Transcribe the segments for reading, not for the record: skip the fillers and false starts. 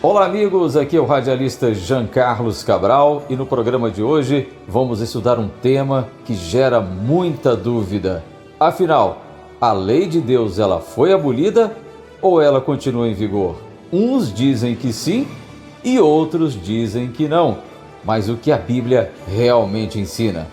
Olá amigos, aqui é o radialista Jean Carlos Cabral e no programa de hoje vamos estudar um tema que gera muita dúvida. Afinal, a lei de Deus ela foi abolida ou ela continua em vigor? Uns dizem que sim e outros dizem que não. Mas o que a Bíblia realmente ensina?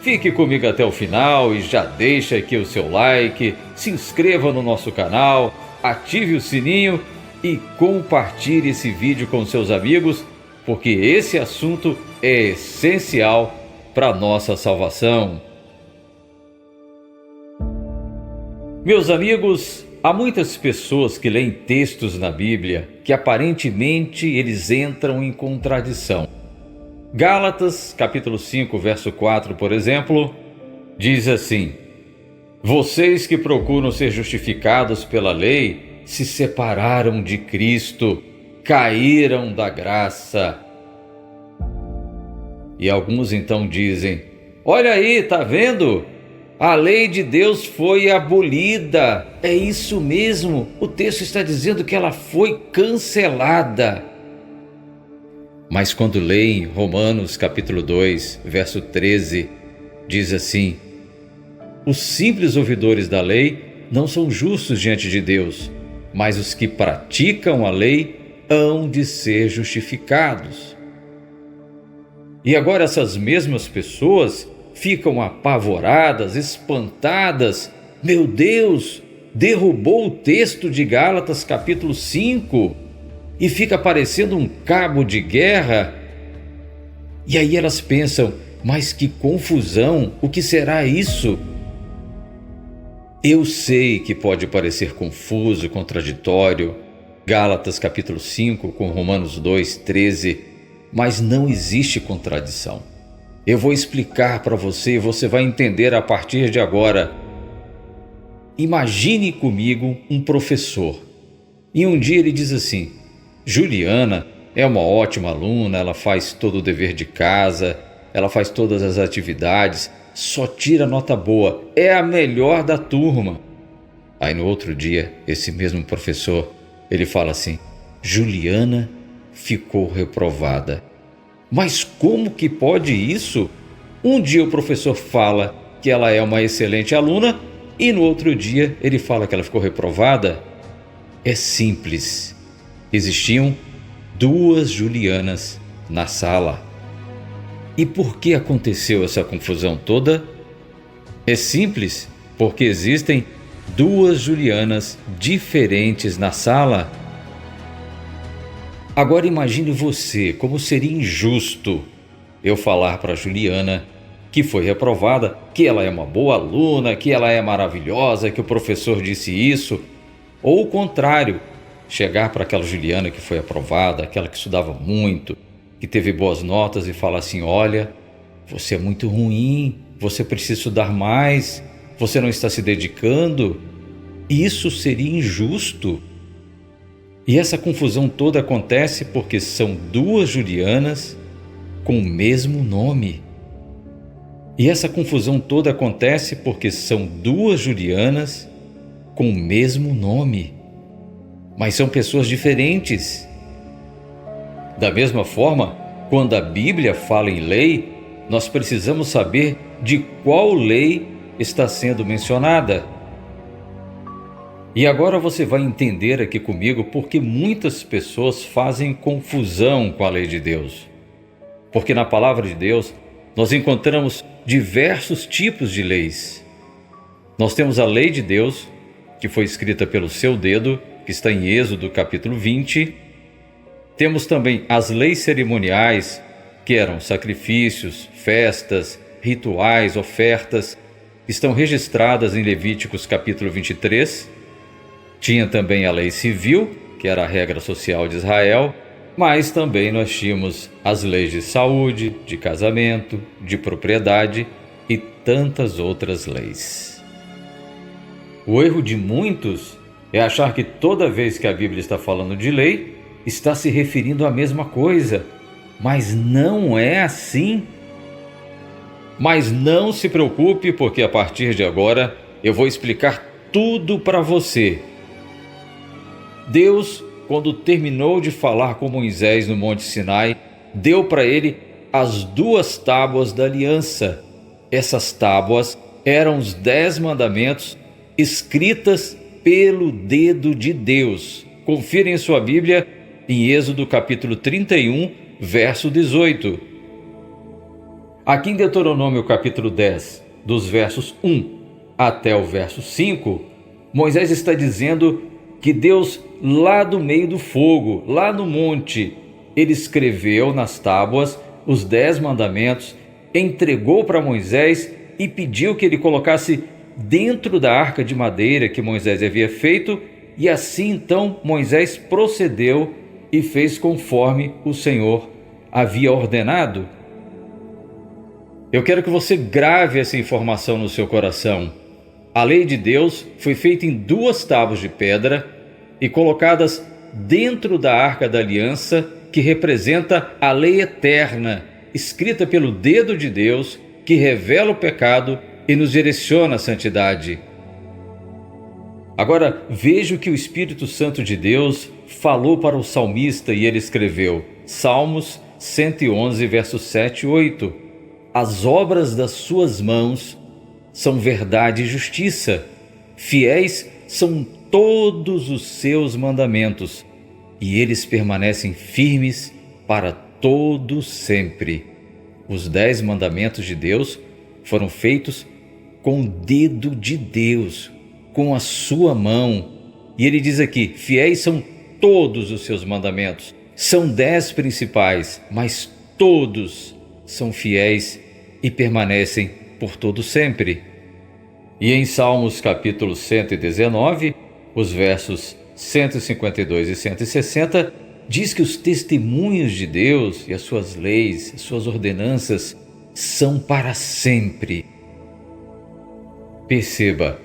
Fique comigo até o final e já deixa aqui o seu like, se inscreva no nosso canal, ative o sininho e compartilhe esse vídeo com seus amigos, porque esse assunto é essencial para a nossa salvação. Meus amigos, há muitas pessoas que leem textos na Bíblia que aparentemente eles entram em contradição. Gálatas, capítulo 5, verso 4, por exemplo, diz assim: vocês que procuram ser justificados pela lei se separaram de Cristo, caíram da graça. E alguns então dizem: olha aí, tá vendo? A lei de Deus foi abolida. É isso mesmo, o texto está dizendo que ela foi cancelada. Mas quando leem Romanos capítulo 2, verso 13, diz assim: os simples ouvidores da lei não são justos diante de Deus, mas os que praticam a lei hão de ser justificados. E agora essas mesmas pessoas ficam apavoradas, espantadas. Meu Deus, derrubou o texto de Gálatas capítulo 5 e fica parecendo um cabo de guerra. E aí elas pensam: mas que confusão, o que será isso? Eu sei que pode parecer confuso, contraditório, Gálatas capítulo 5 com Romanos 2, 13, mas não existe contradição. Eu vou explicar para você e você vai entender a partir de agora. Imagine comigo um professor. E um dia ele diz assim: Juliana é uma ótima aluna, ela faz todo o dever de casa, ela faz todas as atividades, só tira nota boa, é a melhor da turma. Aí no outro dia, esse mesmo professor, ele fala assim: Juliana ficou reprovada. Mas como que pode isso? Um dia o professor fala que ela é uma excelente aluna e no outro dia ele fala que ela ficou reprovada. É simples. Existiam duas Julianas na sala. E por que aconteceu essa confusão toda? É simples, porque existem duas Julianas diferentes na sala. Agora imagine você como seria injusto eu falar para a Juliana, que foi reprovada, que ela é uma boa aluna, que ela é maravilhosa, que o professor disse isso, ou o contrário, chegar para aquela Juliana que foi aprovada, aquela que estudava muito, que teve boas notas e falar assim: olha, você é muito ruim, você precisa estudar mais, você não está se dedicando. Isso seria injusto. E essa confusão toda acontece porque são duas Julianas com o mesmo nome. E essa confusão toda acontece porque são duas Julianas com o mesmo nome, mas são pessoas diferentes. Da mesma forma, quando a Bíblia fala em lei, nós precisamos saber de qual lei está sendo mencionada. E agora você vai entender aqui comigo porque muitas pessoas fazem confusão com a lei de Deus. Porque na palavra de Deus nós encontramos diversos tipos de leis. Nós temos a lei de Deus, que foi escrita pelo seu dedo, que está em Êxodo capítulo 20. Temos também as leis cerimoniais, que eram sacrifícios, festas, rituais, ofertas, estão registradas em Levíticos capítulo 23. Tinha também a lei civil, que era a regra social de Israel, mas também nós tínhamos as leis de saúde, de casamento, de propriedade e tantas outras leis. O erro de muitos é achar que toda vez que a Bíblia está falando de lei, está se referindo à mesma coisa, mas não é assim. Mas não se preocupe, porque a partir de agora eu vou explicar tudo para você. Deus quando terminou de falar com Moisés no Monte Sinai, deu para ele as 2 tábuas da aliança. Essas tábuas eram os 10 mandamentos escritas pelo dedo de Deus. Confira em sua Bíblia em Êxodo capítulo 31, verso 18. Aqui em Deuteronômio capítulo 10, dos versos 1 até o verso 5, Moisés está dizendo que Deus, lá do meio do fogo, lá no monte, ele escreveu nas tábuas os 10 mandamentos, entregou para Moisés e pediu que ele colocasse dentro da arca de madeira que Moisés havia feito, e assim então Moisés procedeu e fez conforme o Senhor havia ordenado. Eu quero que você grave essa informação no seu coração. A lei de Deus foi feita em 2 tábuas de pedra e colocadas dentro da Arca da Aliança, que representa a lei eterna, escrita pelo dedo de Deus, que revela o pecado e nos direciona à santidade. Agora, veja o que o Espírito Santo de Deus falou para o salmista e ele escreveu, Salmos 111, versos 7 e 8. As obras das suas mãos são verdade e justiça. Fiéis são todos os seus mandamentos, e eles permanecem firmes para todo sempre. Os 10 mandamentos de Deus foram feitos com o dedo de Deus, com a sua mão. E ele diz aqui, fiéis são todos os seus mandamentos. São 10 principais, mas todos são fiéis e permanecem por todo sempre. E em Salmos capítulo 119, os versos 152 e 160, diz que os testemunhos de Deus e as suas leis, as suas ordenanças, são para sempre. Perceba,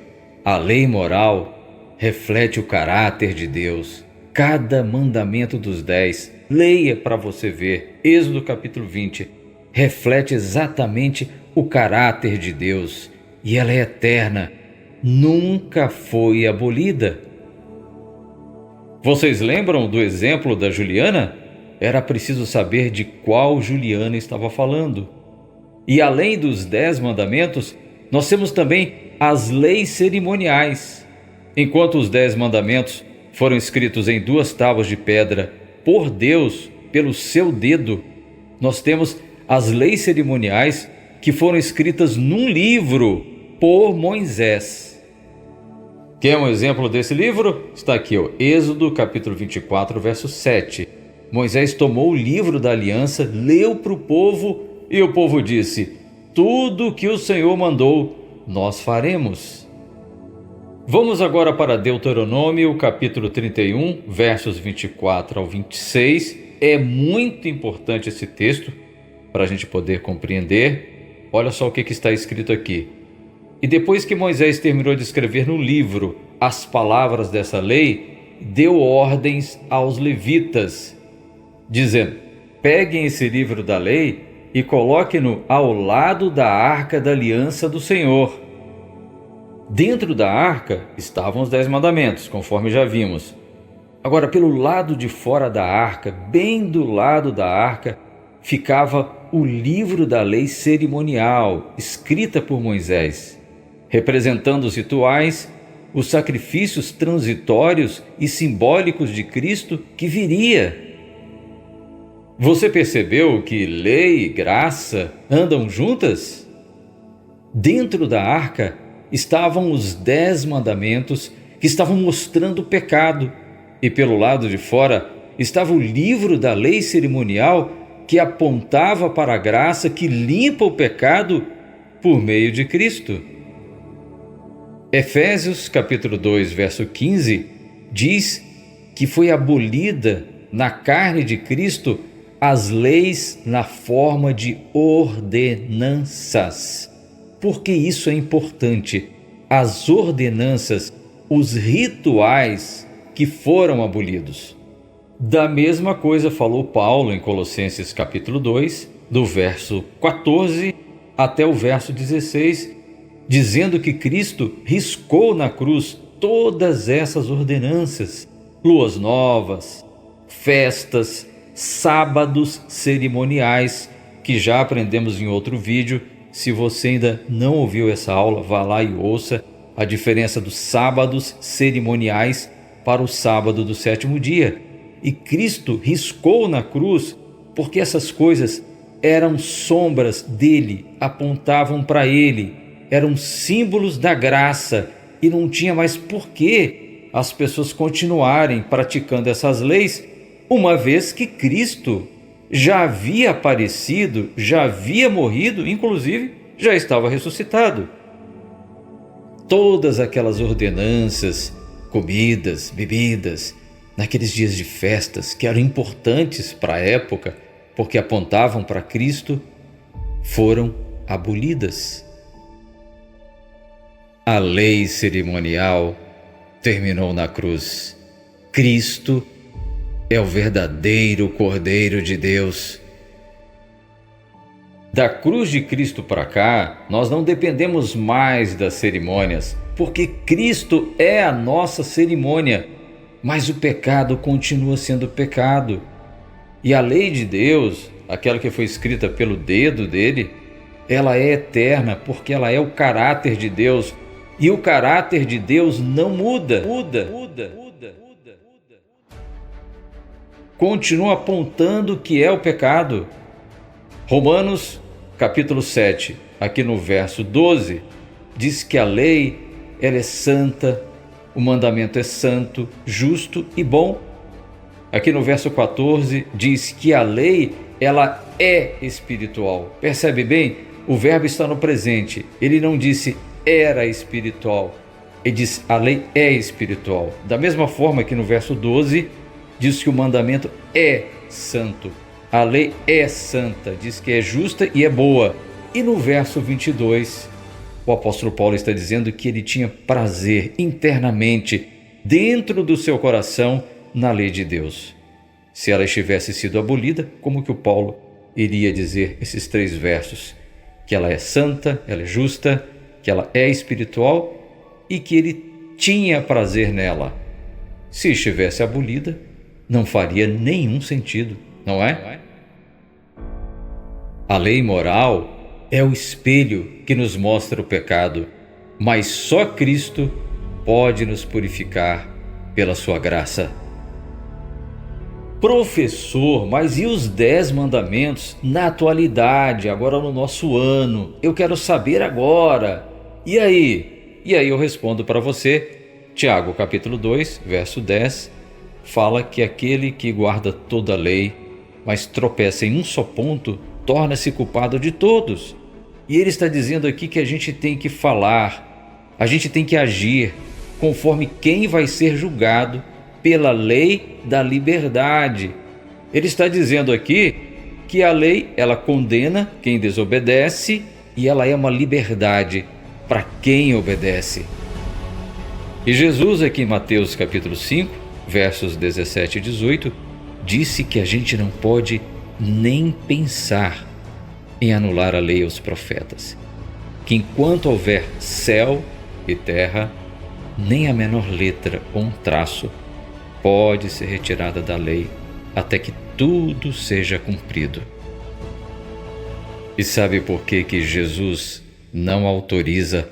a lei moral reflete o caráter de Deus. Cada mandamento dos 10, leia para você ver, Êxodo capítulo 20, reflete exatamente o caráter de Deus, e ela é eterna, nunca foi abolida. Vocês lembram do exemplo da Juliana? Era preciso saber de qual Juliana estava falando. E além dos 10 mandamentos, nós temos também as leis cerimoniais. Enquanto os 10 mandamentos foram escritos em 2 tábuas de pedra por Deus, pelo seu dedo, nós temos as leis cerimoniais que foram escritas num livro por Moisés. Quer um exemplo desse livro? Está aqui, Êxodo capítulo 24, verso 7. Moisés tomou o livro da aliança, leu para o povo e o povo disse, tudo que o Senhor mandou, nós faremos. Vamos agora para Deuteronômio capítulo 31, versos 24 ao 26. É muito importante esse texto para a gente poder compreender. Olha só o que está escrito aqui. E depois que Moisés terminou de escrever no livro as palavras dessa lei, deu ordens aos levitas, dizendo, peguem esse livro da lei e coloquem-no ao lado da arca da aliança do Senhor. Dentro da arca estavam os 10 mandamentos, conforme já vimos. Agora, pelo lado de fora da arca, bem do lado da arca, ficava o livro da lei cerimonial, escrita por Moisés, representando os rituais, os sacrifícios transitórios e simbólicos de Cristo que viria. Você percebeu que lei e graça andam juntas? Dentro da arca estavam os 10 mandamentos que estavam mostrando o pecado, e pelo lado de fora estava o livro da lei cerimonial que apontava para a graça que limpa o pecado por meio de Cristo. Efésios capítulo 2, verso 15, diz que foi abolida na carne de Cristo as leis na forma de ordenanças. Por que isso é importante? As ordenanças, os rituais que foram abolidos. Da mesma coisa falou Paulo em Colossenses capítulo 2, do verso 14 até o verso 16, dizendo que Cristo riscou na cruz todas essas ordenanças. luas novas, festas, sábados cerimoniais, que já aprendemos em outro vídeo. Se você ainda não ouviu essa aula, vá lá e ouça a diferença dos sábados cerimoniais para o sábado do sétimo dia. E Cristo riscou na cruz porque essas coisas eram sombras dele, apontavam para ele, eram símbolos da graça e não tinha mais por que as pessoas continuarem praticando essas leis, uma vez que Cristo já havia aparecido, já havia morrido, inclusive já estava ressuscitado. Todas aquelas ordenanças, comidas, bebidas, naqueles dias de festas que eram importantes para a época, porque apontavam para Cristo, foram abolidas. A lei cerimonial terminou na cruz. Cristo é o verdadeiro Cordeiro de Deus. Da cruz de Cristo para cá, nós não dependemos mais das cerimônias, porque Cristo é a nossa cerimônia, mas o pecado continua sendo pecado. E a lei de Deus, aquela que foi escrita pelo dedo dele, ela é eterna, porque ela é o caráter de Deus. E o caráter de Deus não muda. Continua apontando o que é o pecado. Romanos, capítulo 7, aqui no verso 12, diz que a lei, ela é santa, o mandamento é santo, justo e bom. Aqui no verso 14 diz que a lei, ela é espiritual. Percebe bem? O verbo está no presente. Ele não disse era espiritual. Ele diz a lei é espiritual. Da mesma forma que no verso 12 diz que o mandamento é santo. A lei é santa, diz que é justa e é boa. E no verso 22, o apóstolo Paulo está dizendo que ele tinha prazer internamente, dentro do seu coração, na lei de Deus. Se ela tivesse sido abolida, como que o Paulo iria dizer esses 3 versos? Que ela é santa, ela é justa, que ela é espiritual e que ele tinha prazer nela. Se estivesse abolida, não faria nenhum sentido, não é? A lei moral é o espelho que nos mostra o pecado, mas só Cristo pode nos purificar pela sua graça. Professor, mas e os 10 mandamentos na atualidade, agora no nosso ano? Eu quero saber agora. E aí? E aí eu respondo para você. Tiago, capítulo 2, verso 10, fala que aquele que guarda toda a lei, mas tropeça em um só ponto, torna-se culpado de todos. E ele está dizendo aqui que a gente tem que falar, a gente tem que agir conforme quem vai ser julgado pela lei da liberdade. Ele está dizendo aqui que a lei, ela condena quem desobedece e ela é uma liberdade para quem obedece. E Jesus aqui em Mateus capítulo 5, versos 17 e 18, disse que a gente não pode nem pensar em anular a lei aos profetas, que enquanto houver céu e terra, nem a menor letra ou um traço pode ser retirada da lei até que tudo seja cumprido. E sabe por que Jesus não autoriza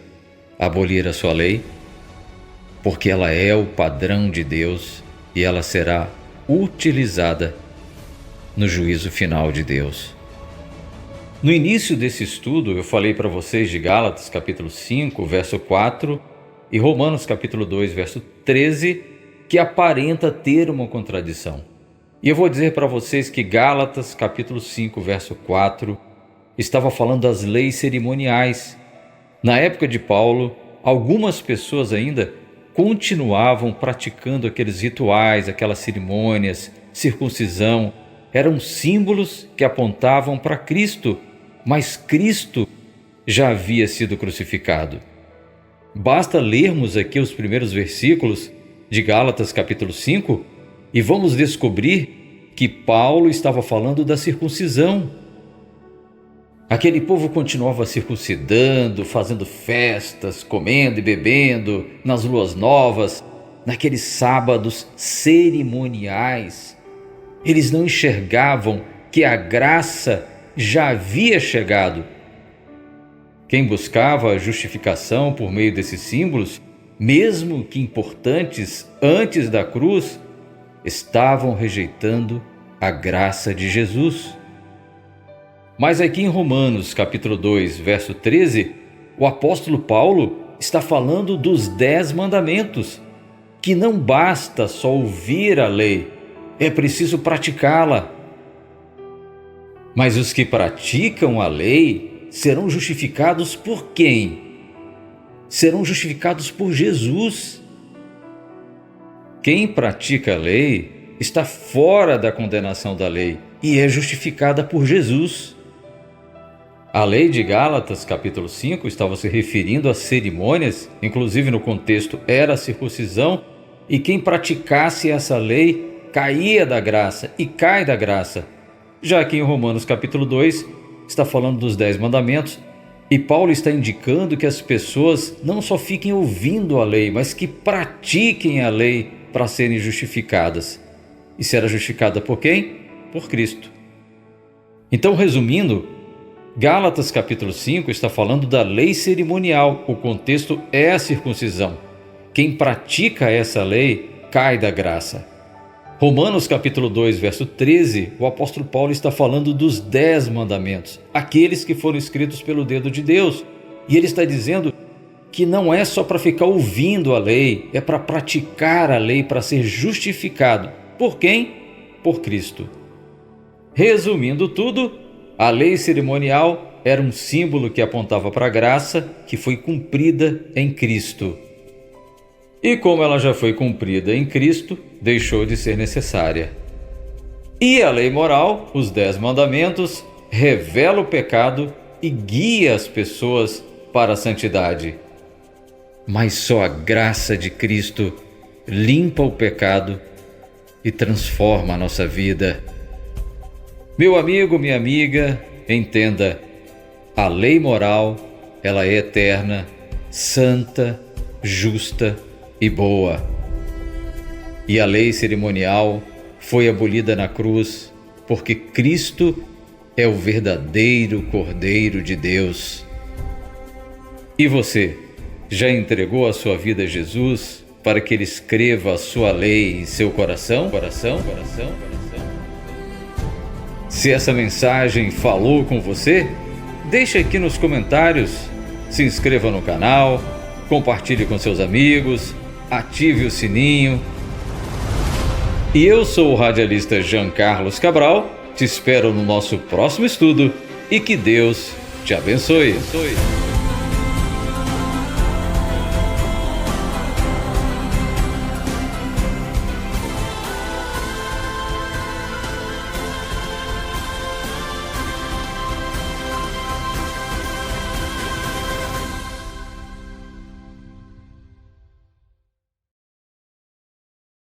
abolir a sua lei? Porque ela é o padrão de Deus e ela será utilizada no juízo final de Deus. No início desse estudo, eu falei para vocês de Gálatas capítulo 5, verso 4 e Romanos capítulo 2, verso 13, que aparenta ter uma contradição. E eu vou dizer para vocês que Gálatas capítulo 5, verso 4, estava falando das leis cerimoniais. Na época de Paulo, algumas pessoas ainda continuavam praticando aqueles rituais, aquelas cerimônias, circuncisão. Eram símbolos que apontavam para Cristo, mas Cristo já havia sido crucificado. Basta lermos aqui os primeiros versículos de Gálatas capítulo 5 e vamos descobrir que Paulo estava falando da circuncisão. Aquele povo continuava circuncidando, fazendo festas, comendo e bebendo nas luas novas, naqueles sábados cerimoniais. Eles não enxergavam que a graça já havia chegado. Quem buscava a justificação por meio desses símbolos, mesmo que importantes antes da cruz, estavam rejeitando a graça de Jesus. Mas aqui em Romanos capítulo 2, verso 13, o apóstolo Paulo está falando dos 10 mandamentos, que não basta só ouvir a lei, é preciso praticá-la. Mas os que praticam a lei serão justificados por quem? Serão justificados por Jesus. Quem pratica a lei está fora da condenação da lei e é justificada por Jesus. A lei de Gálatas, capítulo 5, estava se referindo a cerimônias, inclusive no contexto era a circuncisão, e quem praticasse essa lei caía da graça e cai da graça. Já aqui em Romanos capítulo 2, está falando dos 10 mandamentos, e Paulo está indicando que as pessoas não só fiquem ouvindo a lei, mas que pratiquem a lei para serem justificadas. E será justificada por quem? Por Cristo. Então, resumindo, Gálatas capítulo 5 está falando da lei cerimonial, o contexto é a circuncisão. Quem pratica essa lei cai da graça. Romanos capítulo 2, verso 13, o apóstolo Paulo está falando dos 10 mandamentos, aqueles que foram escritos pelo dedo de Deus. E ele está dizendo que não é só para ficar ouvindo a lei, é para praticar a lei, para ser justificado. Por quem? Por Cristo. Resumindo tudo, a lei cerimonial era um símbolo que apontava para a graça que foi cumprida em Cristo. E como ela já foi cumprida em Cristo, deixou de ser necessária. E a lei moral, os 10 mandamentos, revela o pecado e guia as pessoas para a santidade. Mas só a graça de Cristo limpa o pecado e transforma a nossa vida. Meu amigo, minha amiga, entenda, a lei moral, ela é eterna, santa, justa e boa. E a lei cerimonial foi abolida na cruz porque Cristo é o verdadeiro Cordeiro de Deus. E você, já entregou a sua vida a Jesus para que Ele escreva a sua lei em seu coração? Se essa mensagem falou com você, deixe aqui nos comentários, se inscreva no canal, compartilhe com seus amigos, ative o sininho. E eu sou o radialista Jean Carlos Cabral, te espero no nosso próximo estudo e que Deus te abençoe.